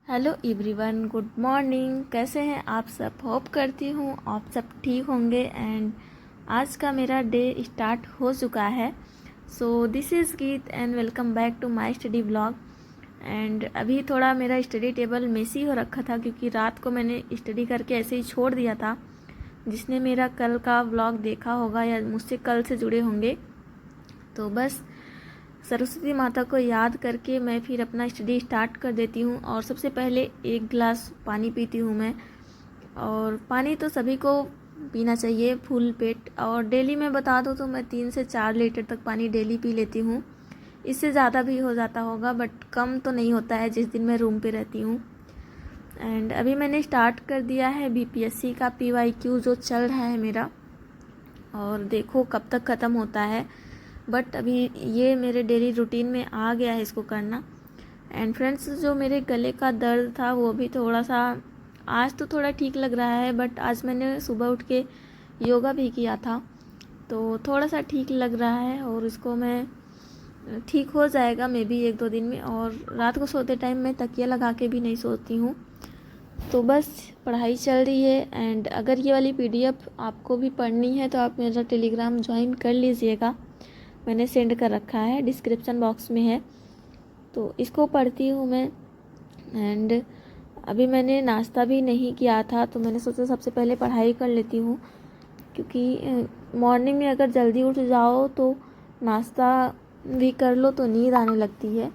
Hello everyone, good morning. कैसे हैं आप सब? होप करती हूँ आप सब ठीक होंगे। एंड आज का मेरा डे स्टार्ट हो चुका है। So this is Geet and welcome back to my study vlog. And अभी थोड़ा मेरा स्टडी टेबल मेसी हो रखा था क्योंकि रात को मैंने स्टडी करके ऐसे ही छोड़ दिया था। जिसने मेरा कल का व्लॉग देखा होगा या मुझसे कल से जुड़े होंगे, तो बस सरस्वती माता को याद करके मैं फिर अपना स्टडी स्टार्ट कर देती हूँ। और सबसे पहले एक गिलास पानी पीती हूँ मैं। और पानी तो सभी को पीना चाहिए फुल पेट। और डेली मैं बता दूँ तो मैं 3 से 4 लीटर तक पानी डेली पी लेती हूँ। इससे ज़्यादा भी हो जाता होगा बट कम तो नहीं होता है जिस दिन मैं रूम पे रहती हूँ। एंड अभी मैंने स्टार्ट कर दिया है बीपीएससी का PYQ जो चल रहा है मेरा, और देखो कब तक ख़त्म होता है। बट अभी ये मेरे डेली रूटीन में आ गया है इसको करना। एंड फ्रेंड्स, जो मेरे गले का दर्द था वो भी थोड़ा सा आज तो थोड़ा ठीक लग रहा है। बट आज मैंने सुबह उठ के योगा भी किया था तो थोड़ा सा ठीक लग रहा है, और इसको मैं ठीक हो जाएगा मे बी 1-2 दिन में। और रात को सोते टाइम मैं तकिया लगा के भी नहीं सोती हूँ। तो बस पढ़ाई चल रही है। एंड अगर ये वाली PDF आपको भी पढ़नी है तो आप मेरा टेलीग्राम ज्वाइन कर लीजिएगा। मैंने सेंड कर रखा है, डिस्क्रिप्शन बॉक्स में है। तो इसको पढ़ती हूँ मैं। एंड अभी मैंने नाश्ता भी नहीं किया था तो मैंने सोचा सबसे पहले पढ़ाई कर लेती हूँ, क्योंकि मॉर्निंग में अगर जल्दी उठ जाओ तो नाश्ता भी कर लो तो नींद आने लगती है।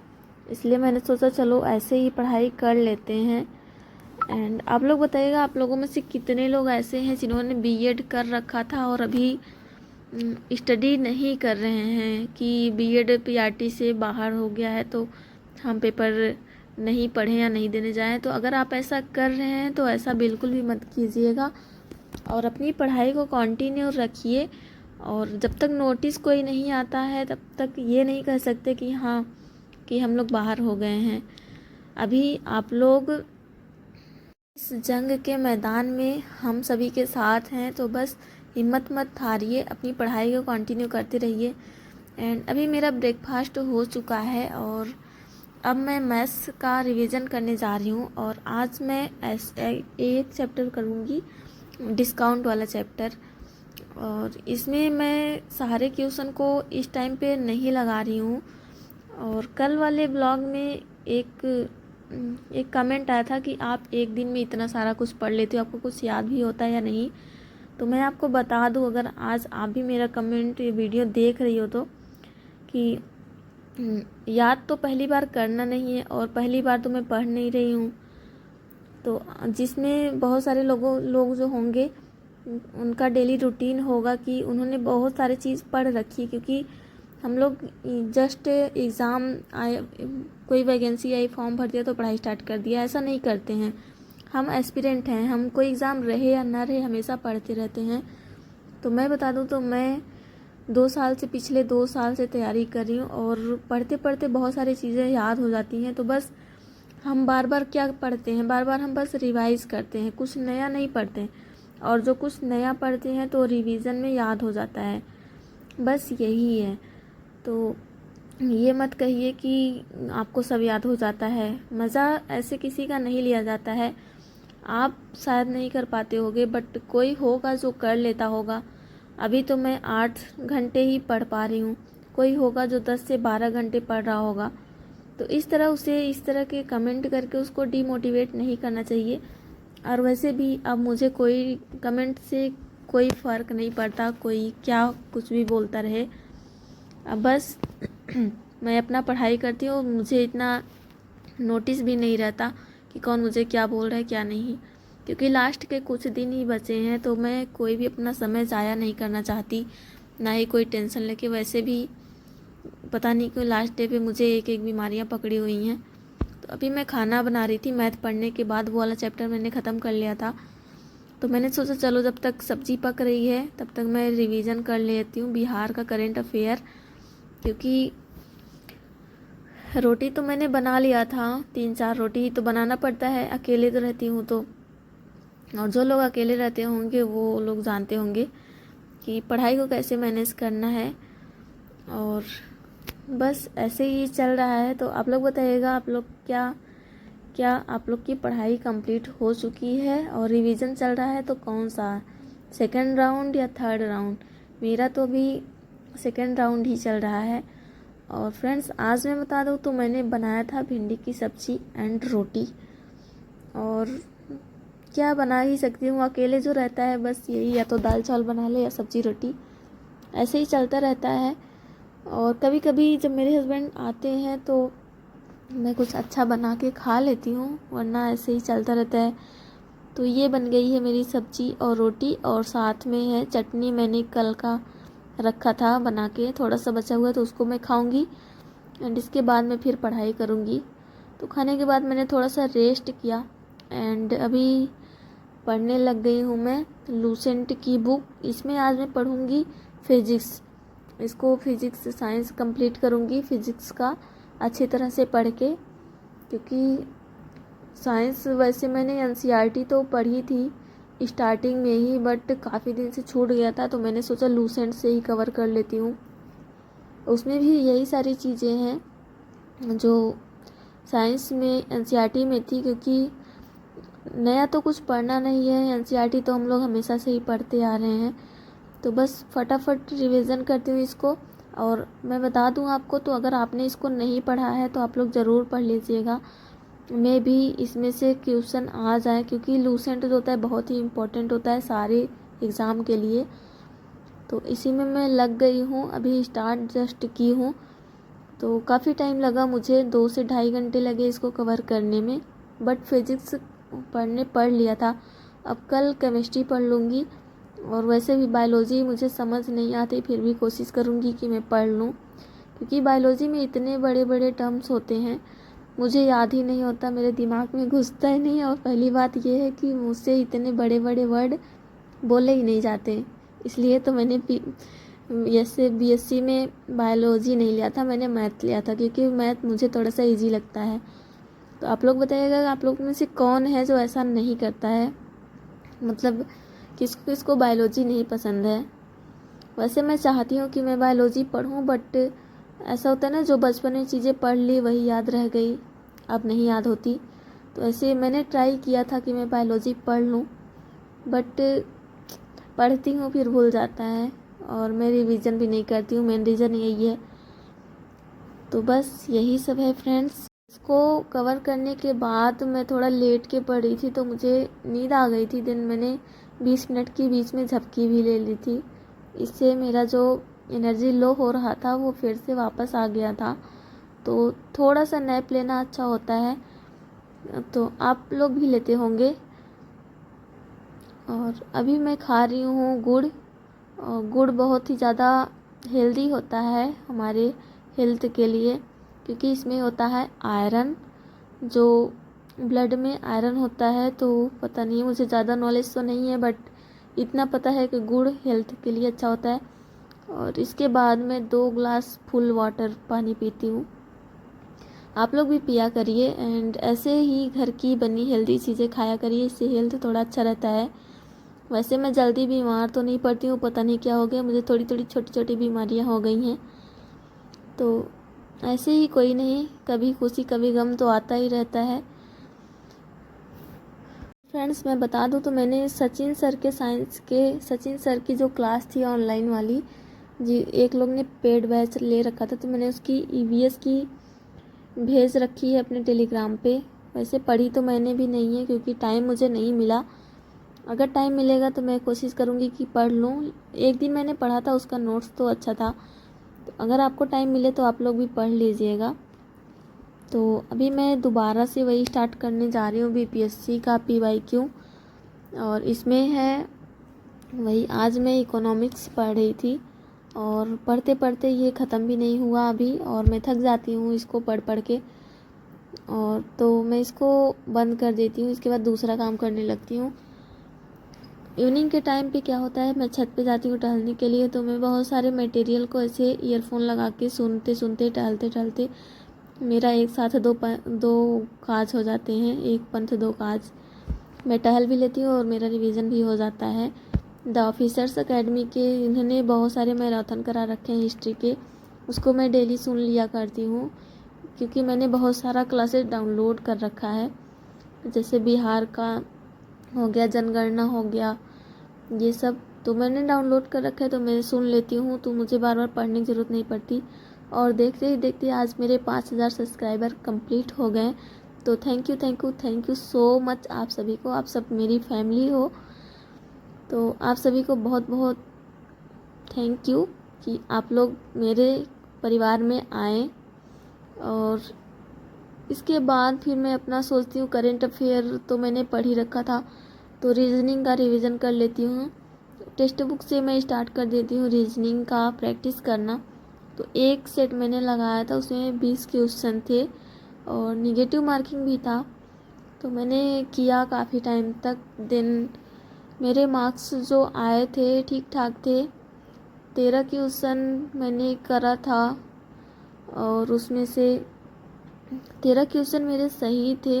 इसलिए मैंने सोचा चलो ऐसे ही पढ़ाई कर लेते हैं। एंड आप लोग बताइएगा, आप लोगों में से कितने लोग ऐसे हैं जिन्होंने BEd कर रखा था और अभी स्टडी नहीं कर रहे हैं कि BEd PRT से बाहर हो गया है तो हम पेपर नहीं पढ़ें या नहीं देने जाएं। तो अगर आप ऐसा कर रहे हैं तो ऐसा बिल्कुल भी मत कीजिएगा और अपनी पढ़ाई को कंटिन्यू रखिए। और जब तक नोटिस कोई नहीं आता है तब तक ये नहीं कह सकते कि हाँ कि हम लोग बाहर हो गए हैं। अभी आप लोग इस जंग के मैदान में हम सभी के साथ हैं, तो बस हिम्मत मत हारिए, अपनी पढ़ाई को कंटिन्यू करते रहिए। एंड अभी मेरा ब्रेकफास्ट हो चुका है और अब मैं मैथ्स का रिवीजन करने जा रही हूँ। और आज मैं एक चैप्टर करूँगी, डिस्काउंट वाला चैप्टर। और इसमें मैं सारे क्वेश्चन को इस टाइम पे नहीं लगा रही हूँ। और कल वाले ब्लॉग में एक कमेंट आया था कि आप एक दिन में इतना सारा कुछ पढ़ लेते हो, आपको कुछ याद भी होता है या नहीं। तो मैं आपको बता दूं, अगर आज आप भी मेरा कमेंट ये वीडियो देख रही हो तो, कि याद तो पहली बार करना नहीं है और पहली बार तो मैं पढ़ नहीं रही हूँ। तो जिसमें बहुत सारे लोग जो होंगे उनका डेली रूटीन होगा कि उन्होंने बहुत सारी चीज़ पढ़ रखी, क्योंकि हम लोग जस्ट एग्ज़ाम आए, कोई वैकेंसी आई, फॉर्म भर दिया तो पढ़ाई स्टार्ट कर दिया, ऐसा नहीं करते हैं। हम एस्पिरेंट हैं, हम कोई एग्ज़ाम रहे या ना रहे हमेशा पढ़ते रहते हैं। तो मैं बता दूं तो मैं पिछले 2 साल से तैयारी कर रही हूँ और पढ़ते पढ़ते बहुत सारी चीज़ें याद हो जाती हैं। तो बस हम बार बार क्या पढ़ते हैं, बार बार हम बस रिवाइज़ करते हैं, कुछ नया नहीं पढ़ते। और जो कुछ नया पढ़ते हैं तो रिवीजन में याद हो जाता है, बस यही है। तो ये मत कहिए कि आपको सब याद हो जाता है, मज़ा ऐसे किसी का नहीं लिया जाता है। आप शायद नहीं कर पाते होगे बट कोई होगा जो कर लेता होगा। अभी तो मैं 8 घंटे ही पढ़ पा रही हूँ, कोई होगा जो 10 से 12 घंटे पढ़ रहा होगा। तो इस तरह के कमेंट करके उसको डीमोटिवेट नहीं करना चाहिए। और वैसे भी अब मुझे कोई कमेंट से कोई फ़र्क नहीं पड़ता, कोई क्या कुछ भी बोलता रहे। अब बस मैं अपना पढ़ाई करती हूँ, मुझे इतना नोटिस भी नहीं रहता कि कौन मुझे क्या बोल रहा है क्या नहीं, क्योंकि लास्ट के कुछ दिन ही बचे हैं। तो मैं कोई भी अपना समय ज़ाया नहीं करना चाहती, ना ही कोई टेंशन लेके। वैसे भी पता नहीं क्यों लास्ट डे पे मुझे एक बीमारियाँ पकड़ी हुई हैं। तो अभी मैं खाना बना रही थी, मैथ पढ़ने के बाद वो वाला चैप्टर मैंने ख़त्म कर लिया था। तो मैंने सोचा चलो जब तक सब्ज़ी पक रही है तब तक मैं रिवीजन कर लेती हूँ बिहार का करेंट अफेयर, क्योंकि रोटी तो मैंने बना लिया था, 3-4 रोटी तो बनाना पड़ता है, अकेले तो रहती हूँ तो। और जो लोग अकेले रहते होंगे वो लोग जानते होंगे कि पढ़ाई को कैसे मैनेज करना है। और बस ऐसे ही चल रहा है। तो आप लोग बताइएगा, आप लोग क्या क्या आप लोग की पढ़ाई कंप्लीट हो चुकी है और रिवीजन चल रहा है तो कौन सा, सेकंड राउंड या थर्ड राउंड? मेरा तो अभी सेकंड राउंड ही चल रहा है। और फ्रेंड्स, आज मैं बता दूँ तो मैंने बनाया था भिंडी की सब्ज़ी एंड रोटी। और क्या बना ही सकती हूँ, अकेले जो रहता है बस यही, या तो दाल चावल बना ले या सब्ज़ी रोटी, ऐसे ही चलता रहता है। और कभी कभी जब मेरे हस्बैंड आते हैं तो मैं कुछ अच्छा बना के खा लेती हूँ, वरना ऐसे ही चलता रहता है। तो ये बन गई है मेरी सब्ज़ी और रोटी, और साथ में है चटनी, मैंने कल का रखा था बना के, थोड़ा सा बचा हुआ तो उसको मैं खाऊंगी एंड इसके बाद मैं फिर पढ़ाई करूँगी। तो खाने के बाद मैंने थोड़ा सा रेस्ट किया एंड अभी पढ़ने लग गई हूँ मैं लूसेंट की बुक। इसमें आज मैं पढ़ूँगी फिज़िक्स, इसको फिज़िक्स साइंस कंप्लीट करूँगी फिज़िक्स का अच्छी तरह से पढ़ के, क्योंकि साइंस वैसे मैंने एनसीईआरटी तो पढ़ी थी स्टार्टिंग में ही, बट काफ़ी दिन से छूट गया था, तो मैंने सोचा लूसेंट से ही कवर कर लेती हूँ। उसमें भी यही सारी चीज़ें हैं जो साइंस में एनसीईआरटी में थी, क्योंकि नया तो कुछ पढ़ना नहीं है, एनसीईआरटी तो हम लोग हमेशा से ही पढ़ते आ रहे हैं। तो बस फटाफट रिवीजन करती हूँ इसको। और मैं बता दूँ आपको, तो अगर आपने इसको नहीं पढ़ा है तो आप लोग ज़रूर पढ़ लीजिएगा, मैं भी इसमें से क्वेश्चन आ जाए, क्योंकि लूसेंट जो होता है बहुत ही इम्पोर्टेंट होता है सारे एग्ज़ाम के लिए। तो इसी में मैं लग गई हूँ, अभी स्टार्ट जस्ट की हूँ। तो काफ़ी टाइम लगा मुझे, 2 से ढाई घंटे लगे इसको कवर करने में, बट फिज़िक्स पढ़ लिया था। अब कल केमिस्ट्री पढ़ लूँगी, और वैसे भी बायोलॉजी मुझे समझ नहीं आती, फिर भी कोशिश करूँगी कि मैं पढ़ लूँ, क्योंकि बायोलॉजी में इतने बड़े बड़े टर्म्स होते हैं, मुझे याद ही नहीं होता, मेरे दिमाग में घुसता ही नहीं। और पहली बात यह है कि मुझसे इतने बड़े बड़े वर्ड बोले ही नहीं जाते, इसलिए तो मैंने जैसे बीएससी में बायोलॉजी नहीं लिया था, मैंने मैथ लिया था, क्योंकि मैथ मुझे थोड़ा सा ईजी लगता है। तो आप लोग बताइएगा, आप लोग में से कौन है जो ऐसा नहीं करता है, मतलब किसको किसको बायोलॉजी नहीं पसंद है। वैसे मैं चाहती हूँ कि मैं बायोलॉजी पढ़ूँ, बट ऐसा होता है ना, जो बचपन में चीज़ें पढ़ ली वही याद रह गई, अब नहीं याद होती। तो ऐसे मैंने ट्राई किया था कि मैं बायोलॉजी पढ़ लूँ, बट पढ़ती हूँ फिर भूल जाता है, और मैं रिवीजन भी नहीं करती हूँ, मेन रीज़न यही है। तो बस यही सब है फ्रेंड्स। इसको कवर करने के बाद मैं थोड़ा लेट के पढ़ी थी, तो मुझे नींद आ गई थी। दिन मैंने 20 मिनट की बीच में झपकी भी ले ली थी, इससे मेरा जो एनर्जी लो हो रहा था वो फिर से वापस आ गया था। तो थोड़ा सा नैप लेना अच्छा होता है, तो आप लोग भी लेते होंगे। और अभी मैं खा रही हूँ गुड़, और गुड़ बहुत ही ज़्यादा हेल्दी होता है हमारे हेल्थ के लिए, क्योंकि इसमें होता है आयरन, जो ब्लड में आयरन होता है। तो पता नहीं, मुझे ज़्यादा नॉलेज तो नहीं है, बट इतना पता है कि गुड़ हेल्थ के लिए अच्छा होता है। और इसके बाद मैं 2 ग्लास फुल वाटर पानी पीती हूँ, आप लोग भी पिया करिए। एंड ऐसे ही घर की बनी हेल्दी चीज़ें खाया करिए, इससे हेल्थ थोड़ा अच्छा रहता है। वैसे मैं जल्दी बीमार तो नहीं पड़ती हूँ, पता नहीं क्या हो गया, मुझे थोड़ी थोड़ी छोटी छोटी बीमारियाँ हो गई हैं। तो ऐसे ही, कोई नहीं, कभी खुशी कभी गम तो आता ही रहता है। फ्रेंड्स, मैं बता दूँ तो मैंने सचिन सर के साइंस के, सचिन सर की जो क्लास थी ऑनलाइन वाली जी, एक लोग ने पेड बैच ले रखा था, तो मैंने उसकी ईवीएस की भेज रखी है अपने टेलीग्राम पे। वैसे पढ़ी तो मैंने भी नहीं है, क्योंकि टाइम मुझे नहीं मिला। अगर टाइम मिलेगा तो मैं कोशिश करूँगी कि पढ़ लूँ। एक दिन मैंने पढ़ा था, उसका नोट्स तो अच्छा था, तो अगर आपको टाइम मिले तो आप लोग भी पढ़ लीजिएगा। तो अभी मैं दोबारा से वही स्टार्ट करने जा रही हूँ, बीपीएससी का पीवाईक्यू, और इसमें है वही, आज मैं इकोनॉमिक्स पढ़ रही थी, और पढ़ते पढ़ते ये ख़त्म भी नहीं हुआ अभी, और मैं थक जाती हूँ इसको पढ़ पढ़ के, और तो मैं इसको बंद कर देती हूँ, इसके बाद दूसरा काम करने लगती हूँ। इवनिंग के टाइम पे क्या होता है, मैं छत पे जाती हूँ टहलने के लिए, तो मैं बहुत सारे मटेरियल को ऐसे ईयरफोन लगा के सुनते सुनते टहलते टहलते, मेरा एक साथ दो काज हो जाते हैं, एक पंथ दो काज, मैं टहल भी लेती हूँ और मेरा रिवीजन भी हो जाता है। द ऑफिसर्स एकेडमी के इन्होंने बहुत सारे मैराथन करा रखे हैं हिस्ट्री के, उसको मैं डेली सुन लिया करती हूँ, क्योंकि मैंने बहुत सारा क्लासेस डाउनलोड कर रखा है। जैसे बिहार का हो गया, जनगणना हो गया, ये सब तो मैंने डाउनलोड कर रखा है, तो मैं सुन लेती हूँ, तो मुझे बार बार पढ़ने की ज़रूरत नहीं पड़ती। और देखते ही देखते आज मेरे 5000 सब्सक्राइबर कंप्लीट हो गए। तो थैंक यू सो मच आप सभी को। आप सब मेरी फैमिली हो, तो आप सभी को बहुत बहुत थैंक यू कि आप लोग मेरे परिवार में आए। और इसके बाद फिर मैं अपना सोचती हूँ, करेंट अफेयर तो मैंने पढ़ ही रखा था, तो रीजनिंग का रिवीजन कर लेती हूँ। टेक्स्ट बुक से मैं स्टार्ट कर देती हूँ रीजनिंग का प्रैक्टिस करना। तो एक सेट मैंने लगाया था, उसमें 20 क्वेश्चन थे और निगेटिव मार्किंग भी था। तो मैंने किया काफ़ी टाइम तक। देन मेरे मार्क्स जो आए थे ठीक ठाक थे। 13 क्वेश्चन मैंने करा था और उसमें से 13 क्वेश्चन मेरे सही थे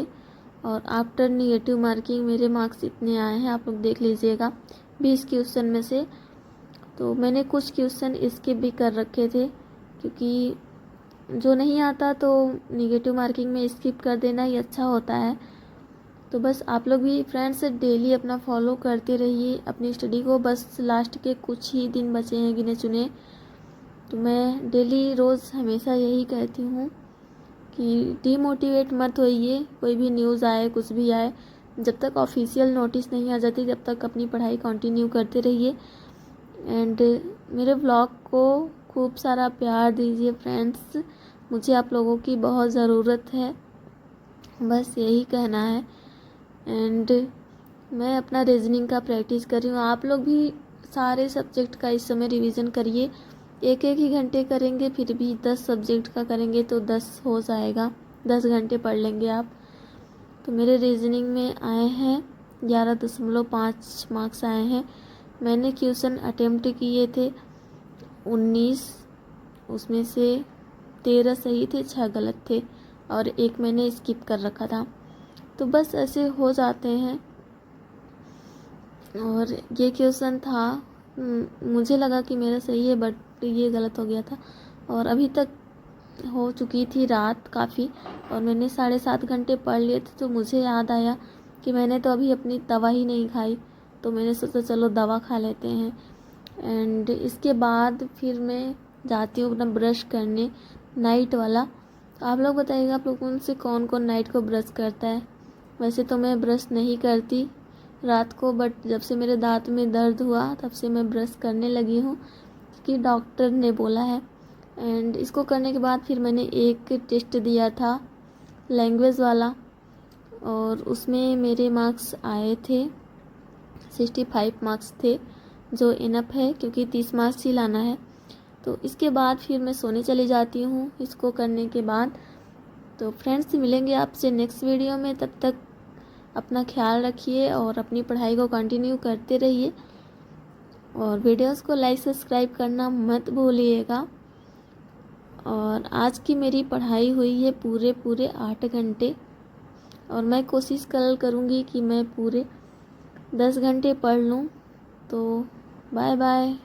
और आफ्टर निगेटिव मार्किंग मेरे मार्क्स इतने आए हैं, आप लोग देख लीजिएगा 20 क्वेश्चन में से। तो मैंने कुछ क्वेश्चन स्किप भी कर रखे थे, क्योंकि जो नहीं आता तो निगेटिव मार्किंग में स्किप कर देना ही अच्छा होता है। तो बस आप लोग भी फ्रेंड्स डेली अपना फॉलो करते रहिए अपनी स्टडी को। बस लास्ट के कुछ ही दिन बचे हैं गिने चुने, तो मैं डेली रोज़ हमेशा यही कहती हूँ कि डीमोटिवेट मत होइए। कोई भी न्यूज़ आए, कुछ भी आए, जब तक ऑफिशियल नोटिस नहीं आ जाती तब तक अपनी पढ़ाई कंटिन्यू करते रहिए। एंड मेरे ब्लॉग को खूब सारा प्यार दीजिए फ्रेंड्स, मुझे आप लोगों की बहुत ज़रूरत है, बस यही कहना है। एंड मैं अपना रीजनिंग का प्रैक्टिस कर रही हूँ। आप लोग भी सारे सब्जेक्ट का इस समय रिवीजन करिए। एक ही घंटे करेंगे, फिर भी 10 सब्जेक्ट का करेंगे तो 10 हो जाएगा, 10 घंटे पढ़ लेंगे आप। तो मेरे रीजनिंग में आए हैं 11.5 मार्क्स आए हैं। मैंने क्वेश्चन अटेम्प्ट किए थे 19, उसमें से 13 सही थे, 6 गलत थे और एक मैंने स्किप कर रखा था। तो बस ऐसे हो जाते हैं। और ये क्वेश्चन था, मुझे लगा कि मेरा सही है बट ये गलत हो गया था। और अभी तक हो चुकी थी रात काफ़ी और मैंने 7.5 घंटे पढ़ लिए थे। तो मुझे याद आया कि मैंने तो अभी अपनी दवा ही नहीं खाई, तो मैंने सोचा चलो दवा खा लेते हैं। एंड इसके बाद फिर मैं जाती हूँ अपना ब्रश करने, नाइट वाला। तो आप लोग बताइएगा आप लोगों से कौन कौन नाइट को ब्रश करता है। वैसे तो मैं ब्रश नहीं करती रात को, बट जब से मेरे दांत में दर्द हुआ तब से मैं ब्रश करने लगी हूँ, क्योंकि डॉक्टर ने बोला है। एंड इसको करने के बाद फिर मैंने एक टेस्ट दिया था लैंग्वेज वाला, और उसमें मेरे मार्क्स आए थे 65 मार्क्स थे, जो इनफ है क्योंकि 30 मार्क्स ही लाना है। तो इसके बाद फिर मैं सोने चली जाती हूँ इसको करने के बाद। तो फ्रेंड्स मिलेंगे आपसे नेक्स्ट वीडियो में, तब तक अपना ख्याल रखिए और अपनी पढ़ाई को कंटिन्यू करते रहिए। और वीडियोस को लाइक सब्सक्राइब करना मत भूलिएगा। और आज की मेरी पढ़ाई हुई है पूरे 8 घंटे, और मैं कोशिश कल करूँगी कि मैं पूरे 10 घंटे पढ़ लूँ। तो बाय बाय।